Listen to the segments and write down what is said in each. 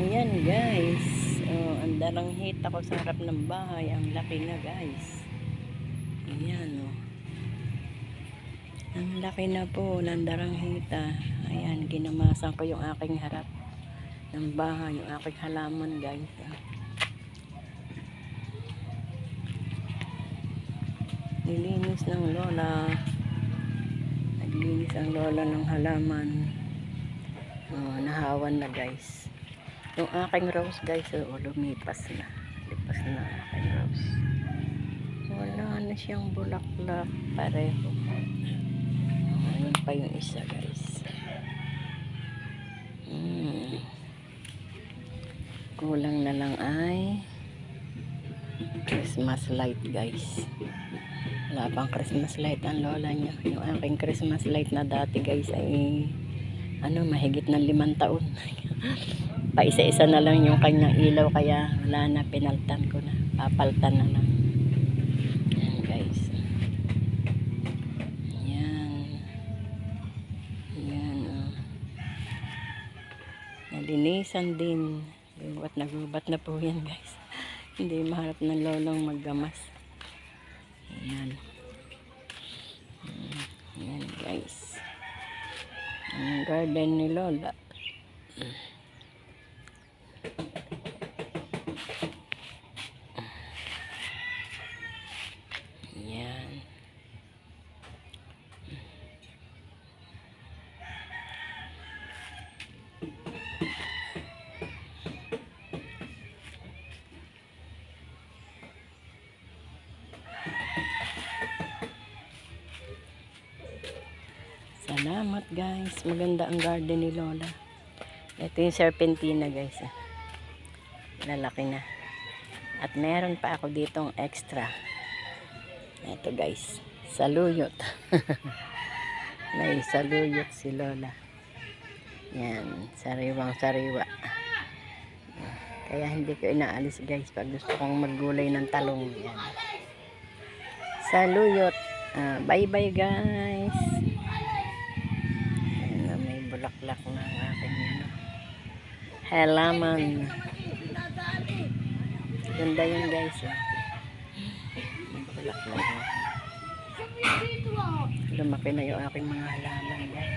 Ayan guys. Oh, ang dalanghita ko sa harap ng bahay. Ang laki na guys. Ayan oh. Ang laki na po ng dalanghita. Ayan, ginamasan ko yung aking harap ng bahay. Yung aking halaman guys. Nilinis ng lola. Naglinis ang lola ng halaman. Oh, nahawan na guys. Yung aking rose guys, oh, lumipas na. Lipas na ang aking rose. Wala na siyang bulaklak. Pareho. Ayun pa yung isa guys. Kulang na lang ay Christmas light guys. Wala pang Christmas light ang lola niya. Yung aking Christmas light na dati guys ay mahigit ng 5 taon. Pa isa-isa na lang yung kanyang ilaw, kaya wala na, pinaltan ko na. Papaltan na lang. Ayan guys. Ayan. Ayan oh. Nalinisan din. Gubat na gubat na po yan guys. Hindi maharap ng lolong maggamas. Ayan. Ayan guys. Ang garden ni lola. Ayan. Salamat guys. Maganda ang garden ni lola. Ito yung serpentina guys. Lalaki na. At meron pa ako ditong extra. Ito guys. Saluyot. May saluyot si lola. Yan. Sariwang sariwa. Kaya hindi ko inaalis guys pag gusto kong maggulay ng talong. Yan. Saluyot. Bye bye guys. Bulaklak na ang aking halaman. Ganda yun guys. Bulaklak na. Lumaki na yung aking mga halaman guys.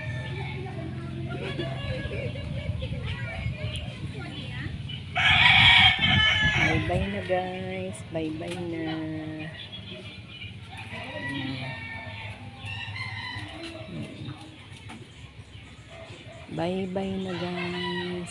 Bye bye na guys. Bye bye na. Bye bye na guys.